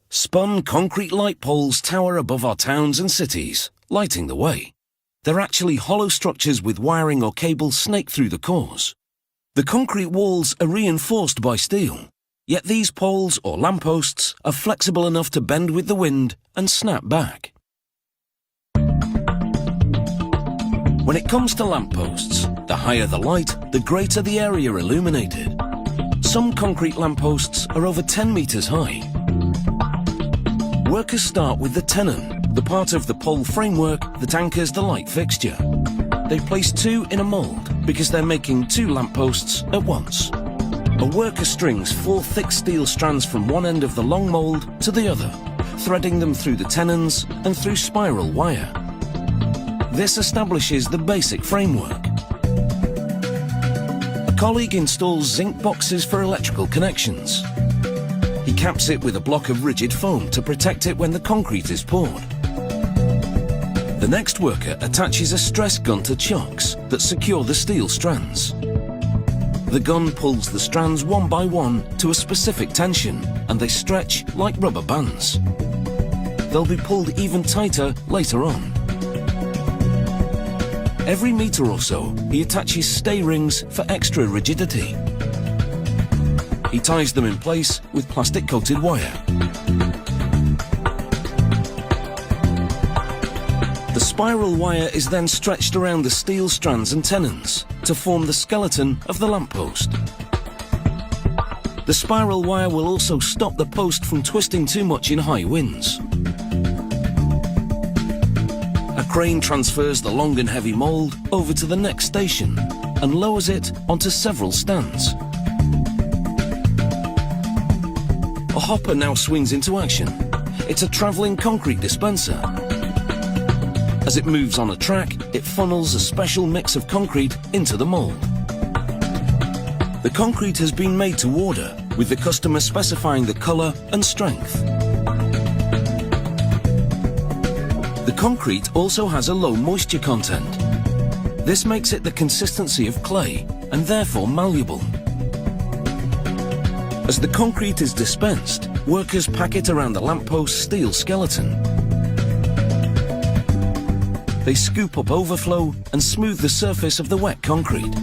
Spun concrete light poles tower above our towns and cities, lighting the way. They're actually hollow structures with wiring or cables snaked through the cores. The concrete walls are reinforced by steel, yet these poles or lampposts are flexible enough to bend with the wind and snap back. When it comes to lampposts, the higher the light, the greater the area illuminated. Some concrete lampposts are over 10 meters high. Workers start with the tenon, the part of the pole framework that anchors the light fixture. They place two in a mould because they're making two lampposts at once. A worker strings 4 thick steel strands from one end of the long mould to the other, threading them through the tenons and through spiral wire. This establishes the basic framework. A colleague installs zinc boxes for electrical connections. He caps it with a block of rigid foam to protect it when the concrete is poured. The next worker attaches a stress gun to chocks that secure the steel strands. The gun pulls the strands one by one to a specific tension, and they stretch like rubber bands. They'll be pulled even tighter later on. Every meter or so, he attaches stay rings for extra rigidity. He ties them in place with plastic-coated wire. The spiral wire is then stretched around the steel strands and tenons to form the skeleton of the lamppost. The spiral wire will also stop the post from twisting too much in high winds. A crane transfers the long and heavy mould over to the next station and lowers it onto several stands. A hopper now swings into action. It's a travelling concrete dispenser. As it moves on a track, it funnels a special mix of concrete into the mould. The concrete has been made to order, with the customer specifying the colour and strength. The concrete also has a low moisture content. This makes it the consistency of clay and therefore malleable. As the concrete is dispensed, workers pack it around the lamppost steel skeleton. They scoop up overflow and smooth the surface of the wet concrete.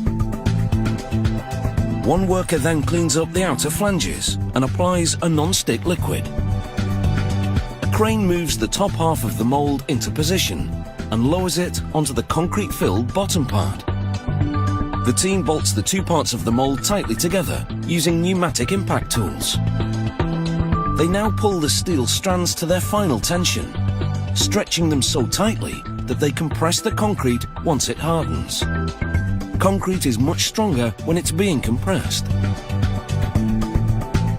One worker then cleans up the outer flanges and applies a non-stick liquid. A crane moves the top half of the mould into position and lowers it onto the concrete-filled bottom part. The team bolts the two parts of the mould tightly together using pneumatic impact tools. They now pull the steel strands to their final tension, stretching them so tightly that they compress the concrete once it hardens. Concrete is much stronger when it's being compressed.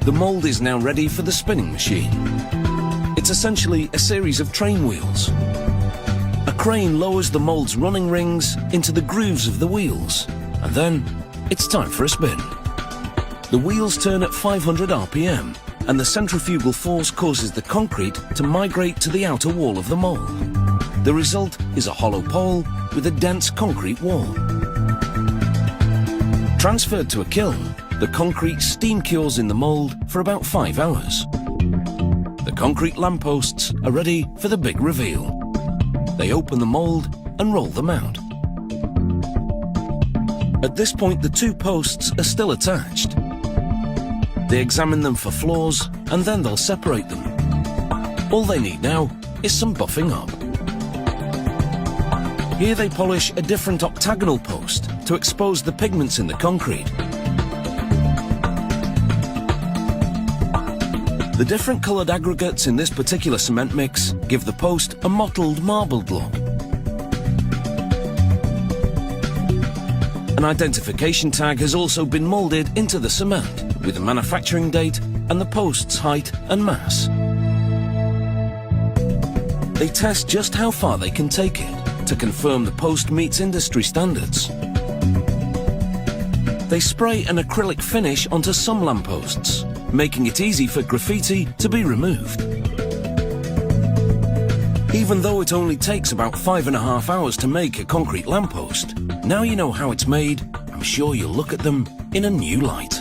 The mould is now ready for the spinning machine. It's essentially a series of train wheels. A crane lowers the mould's running rings into the grooves of the wheels, and then it's time for a spin. The wheels turn at 500 RPM, and the centrifugal force causes the concrete to migrate to the outer wall of the mould. The result is a hollow pole with a dense concrete wall. Transferred to a kiln, the concrete steam cures in the mould for about 5 hours. The concrete lampposts are ready for the big reveal. They open the mould and roll them out. At this point, the two posts are still attached. They examine them for flaws and then they'll separate them. All they need now is some buffing up. Here they polish a different octagonal post to expose the pigments in the concrete. The different coloured aggregates in this particular cement mix give the post a mottled, marbled look. An identification tag has also been moulded into the cement with the manufacturing date and the post's height and mass. They test just how far they can take it to confirm the post meets industry standards. They spray an acrylic finish onto some lampposts, making it easy for graffiti to be removed. Even though it only takes about 5.5 hours to make a concrete lamppost, now you know how it's made I'm sure you'll look at them in a new light.